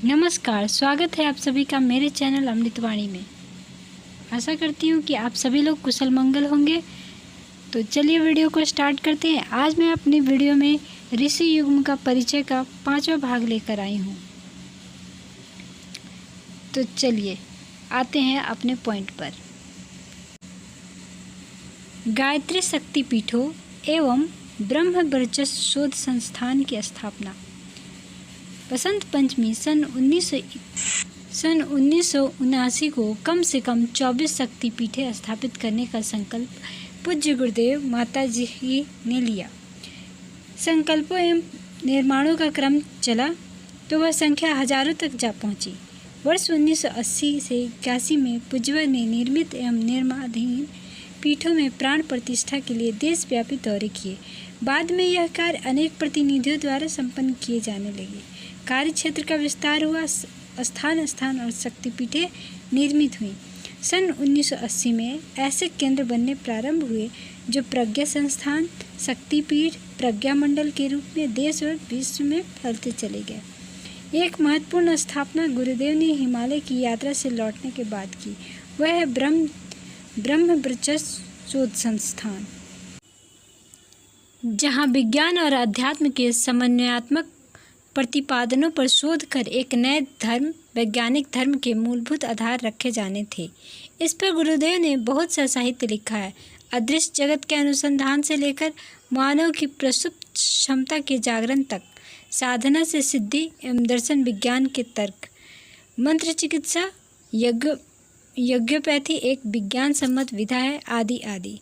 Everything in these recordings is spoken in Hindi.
नमस्कार, स्वागत है आप सभी का मेरे चैनल अमृतवाणी में। आशा करती हूँ कि आप सभी लोग कुशल मंगल होंगे। तो चलिए वीडियो को स्टार्ट करते हैं। आज मैं अपनी वीडियो में ऋषि युग्म का परिचय का 5वां भाग लेकर आई हूँ। तो चलिए आते हैं अपने पॉइंट पर। गायत्री शक्ति पीठों एवं ब्रह्म वर्चस्व शोध संस्थान की स्थापना। बसंत पंचमी सन 1979 को कम से कम 24 शक्तिपीठें स्थापित करने का संकल्प पूज्य गुरुदेव माता जी ने लिया। संकल्पों एवं निर्माणों का क्रम चला तो वह संख्या हजारों तक जा पहुंची। वर्ष 1980 से 81 में पूज्यवर ने निर्मित एवं निर्माणाधीन पीठों में प्राण प्रतिष्ठा के लिए देशव्यापी दौरे किए। बाद में यह कार्य अनेक प्रतिनिधियों द्वारा संपन्न किए जाने लगे। कार्य क्षेत्र का विस्तार हुआ, स्थान और शक्तिपीठें निर्मित हुई। सन 1980 में ऐसे केंद्र बनने प्रारंभ हुए जो प्रज्ञा संस्थान, शक्तिपीठ, प्रज्ञा मंडल के रूप में देश और विश्व में फैलते चले गए। एक महत्वपूर्ण स्थापना गुरुदेव ने हिमालय की यात्रा से लौटने के बाद की। वह है ब्रह्म वर्चस्व शोध संस्थान, जहाँ विज्ञान और अध्यात्म के समन्वयात्मक प्रतिपादनों पर शोध कर एक नए वैज्ञानिक धर्म के मूलभूत आधार रखे जाने थे। इस पर गुरुदेव ने बहुत सा साहित्य लिखा है। अदृश्य जगत के अनुसंधान से लेकर मानव की प्रसुप्त क्षमता के जागरण तक, साधना से सिद्धि एवं दर्शन विज्ञान के तर्क, मंत्र चिकित्सा, यज्ञोपैथी एक विज्ञान सम्मत विधा है, आदि आदि।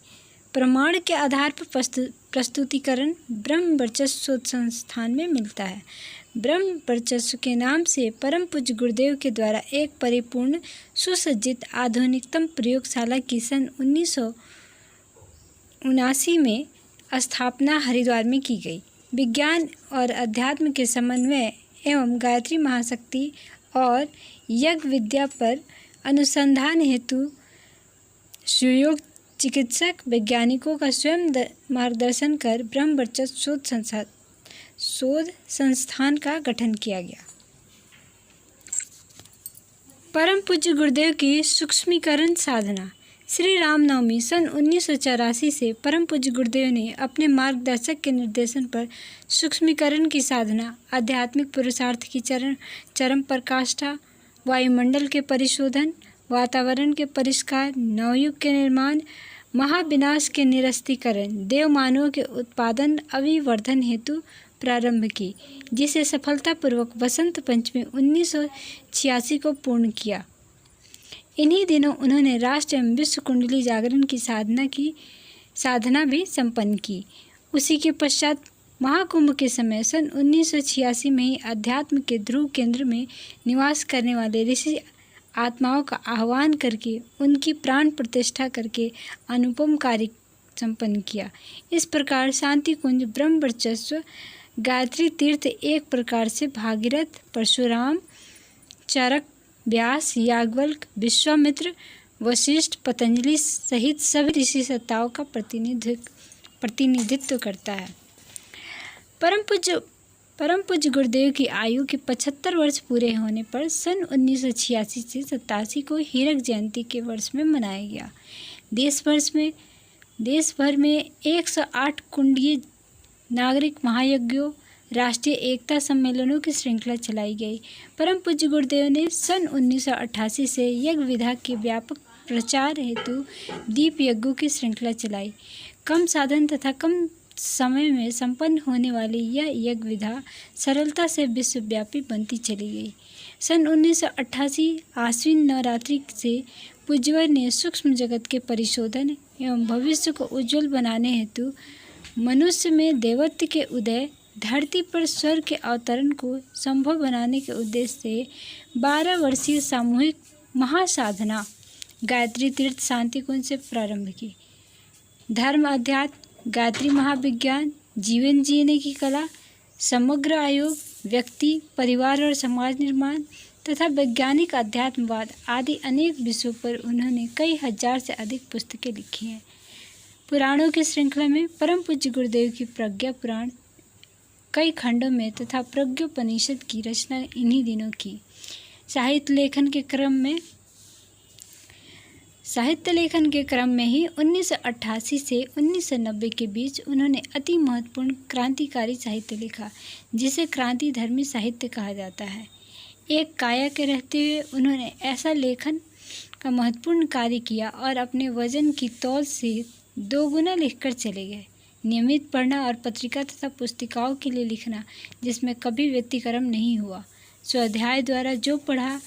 प्रमाण के आधार पर प्रस्तुतिकरण ब्रह्म वर्चस्व शोध संस्थान में मिलता है। ब्रह्म वर्चस्व के नाम से परम पूज्य गुरुदेव के द्वारा एक परिपूर्ण सुसज्जित आधुनिकतम प्रयोगशाला की सन 1979 में स्थापना हरिद्वार में की गई। विज्ञान और अध्यात्म के समन्वय एवं गायत्री महाशक्ति और यज्ञ विद्या पर अनुसंधान हेतु सुयोग चिकित्सक वैज्ञानिकों का स्वयं मार्गदर्शन कर ब्रह्म वर्चस्व शोध संस्थान का गठन किया गया। परम पूज्य गुरुदेव की सूक्ष्मीकरण साधना। श्री रामनवमी सन 1984 से परम पूज्य गुरुदेव ने अपने मार्गदर्शक के निर्देशन पर सूक्ष्मीकरण की साधना, आध्यात्मिक पुरुषार्थ की चरम पराकाष्ठा, वायुमंडल के परिशोधन, वातावरण के परिष्कार, नवयुग के निर्माण, महाविनाश के निरस्तीकरण, देव मानवों के उत्पादन अभिवर्धन हेतु प्रारंभ की, जिसे सफलतापूर्वक बसंत पंचमी 1986 को पूर्ण किया। इन्हीं दिनों उन्होंने राष्ट्र एवं विश्व कुंडली जागरण की साधना भी संपन्न की। उसी के पश्चात महाकुंभ के समय सन 1986 में ही अध्यात्म के ध्रुव केंद्र में निवास करने वाले ऋषि आत्माओं का आह्वान करके उनकी प्राण प्रतिष्ठा करके अनुपम कार्य संपन्न किया। इस प्रकार शांति कुंज, ब्रह्म वर्चस्व, गायत्री तीर्थ एक प्रकार से भागीरथ, परशुराम, चरक, व्यास, याज्ञवल्क्य, विश्वामित्र, वशिष्ठ, पतंजलि सहित सभी ऋषि सत्ताओं का प्रतिनिधित्व करता है। परम पूज्य गुरुदेव की आयु के 75 वर्ष पूरे होने पर सन 1986 से 87 को हीरक जयंती के वर्ष में मनाया गया। देश भर में 108 कुंडीय नागरिक महायज्ञों, राष्ट्रीय एकता सम्मेलनों की श्रृंखला चलाई गई। परम पूज्य गुरुदेव ने सन 1988 से यज्ञ विधा के व्यापक प्रचार हेतु दीप यज्ञों की श्रृंखला चलाई। कम साधन तथा कम समय में संपन्न होने वाली यह यज्ञ विधा सरलता से विश्वव्यापी बनती चली गई। सन 1988 आश्विन नवरात्रि से पूज्यवर ने सूक्ष्म जगत के परिशोधन एवं भविष्य को उज्जवल बनाने हेतु मनुष्य में देवत्व के उदय, धरती पर स्वर्ग के अवतरण को संभव बनाने के उद्देश्य से 12 वर्षीय सामूहिक महासाधना गायत्री तीर्थ शांति कुंज से प्रारंभ की। धर्म, अध्यात्म, गायत्री महाविज्ञान, जीवन जीने की कला, समग्र आयोग, व्यक्ति, परिवार और समाज निर्माण तथा वैज्ञानिक अध्यात्मवाद आदि अनेक विषयों पर उन्होंने कई हजार से अधिक पुस्तकें लिखी हैं। पुराणों की श्रृंखला में परम पूज्य गुरुदेव की प्रज्ञा पुराण, कई खंडों में तथा प्रज्ञोपनिषद की रचना इन्हीं दिनों की। साहित्य लेखन के क्रम में ही 1988 से 1990 के बीच उन्होंने अति महत्वपूर्ण क्रांतिकारी साहित्य लिखा, जिसे क्रांतिधर्मी साहित्य कहा जाता है। एक काया के रहते हुए उन्होंने ऐसा लेखन का महत्वपूर्ण कार्य किया और अपने वजन की तौल से 2 गुना लिखकर चले गए। नियमित पढ़ना और पत्रिका तथा पुस्तिकाओं के लिए लिखना, जिसमें कभी व्यतिक्रम नहीं हुआ। स्वाध्याय द्वारा जो पढ़ा,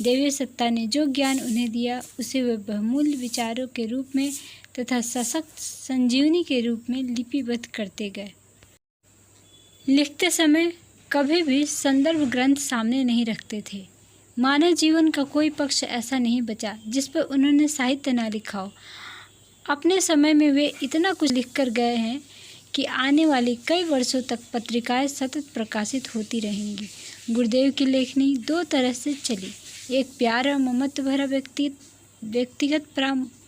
दैवीय सत्ता ने जो ज्ञान उन्हें दिया, उसे वे बहुमूल्य विचारों के रूप में तथा सशक्त संजीवनी के रूप में लिपिबद्ध करते गए। लिखते समय कभी भी संदर्भ ग्रंथ सामने नहीं रखते थे। मानव जीवन का कोई पक्ष ऐसा नहीं बचा जिस पर उन्होंने साहित्य न लिखा हो। अपने समय में वे इतना कुछ लिखकर गए हैं कि आने वाले कई वर्षों तक पत्रिकाएं सतत प्रकाशित होती रहेंगी। गुरुदेव की लेखनी 2 तरह से चली। एक प्यार और ममत्व भरा व्यक्तिगत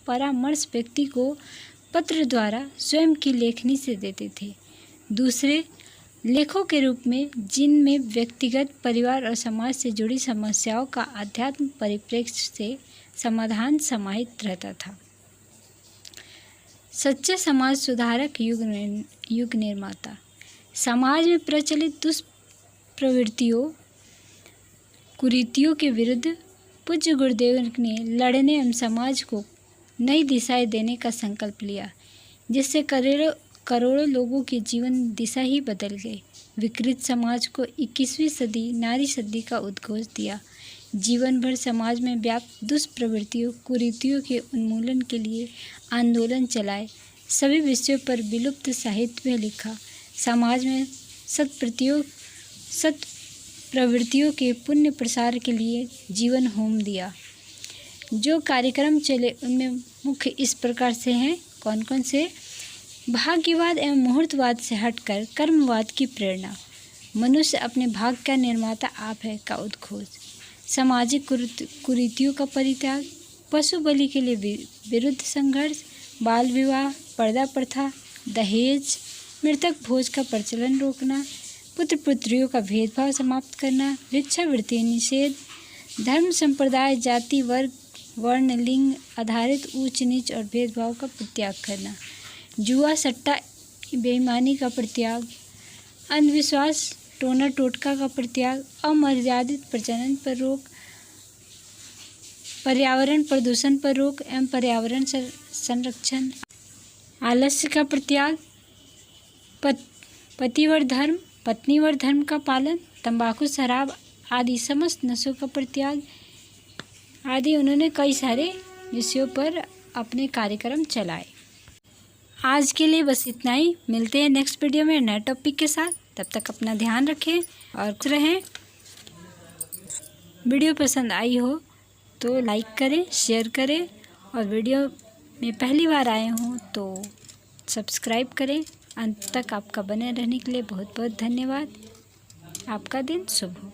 परामर्श व्यक्ति को पत्र द्वारा स्वयं की लेखनी से देते थे। दूसरे लेखों के रूप में, जिनमें व्यक्तिगत, परिवार और समाज से जुड़ी समस्याओं का आध्यात्म परिप्रेक्ष्य से समाधान समाहित रहता था। सच्चे समाज सुधारक, युग निर्माता। समाज में प्रचलित दुष्प्रवृत्तियों, कुरीतियों के विरुद्ध पूज्य गुरुदेव ने लड़ने एवं समाज को नई दिशाएं देने का संकल्प लिया, जिससे करोड़ों लोगों की जीवन दिशा ही बदल गई। विकृत समाज को 21वीं सदी नारी सदी का उद्घोष दिया। जीवन भर समाज में व्याप्त दुष्प्रवृत्तियों, कुरीतियों के उन्मूलन के लिए आंदोलन चलाए। सभी विषयों पर विलुप्त साहित्य में लिखा। समाज में प्रवृत्तियों के पुण्य प्रसार के लिए जीवन होम दिया। जो कार्यक्रम चले उनमें मुख्य इस प्रकार से हैं। कौन कौन से? भाग्यवाद एवं मुहूर्तवाद से हटकर कर्मवाद की प्रेरणा, मनुष्य अपने भाग्य का निर्माता आप है का उद्घोष, सामाजिक कुरीतियों का परित्याग, पशु बलि के लिए विरुद्ध संघर्ष, बाल विवाह, पर्दा प्रथा, दहेज, मृतक भोज का प्रचलन रोकना, पुत्र पुत्रियों का भेदभाव समाप्त करना, भिक्षावृत्ति निषेध, धर्म संप्रदाय, जाति, वर्ग, वर्ण, लिंग आधारित ऊंच नीच और भेदभाव का परित्याग करना, जुआ, सट्टा, बेईमानी का परित्याग, अंधविश्वास, टोना टोटका का परित्याग, अमर्यादित प्रजनन पर रोक, पर्यावरण प्रदूषण पर रोक एवं पर्यावरण संरक्षण, आलस्य का परित्याग, पतिवर धर्म, पत्नीवर धर्म का पालन, तंबाकू, शराब आदि समस्त नशों का परित्याग आदि उन्होंने कई सारे विषयों पर अपने कार्यक्रम चलाए। आज के लिए बस इतना ही। मिलते हैं नेक्स्ट वीडियो में नए टॉपिक के साथ। तब तक अपना ध्यान रखें और खुश रहें। वीडियो पसंद आई हो तो लाइक करें, शेयर करें और वीडियो में पहली बार आए हों तो सब्सक्राइब करें। अंत तक आपका बने रहने के लिए बहुत बहुत धन्यवाद। आपका दिन शुभ हो।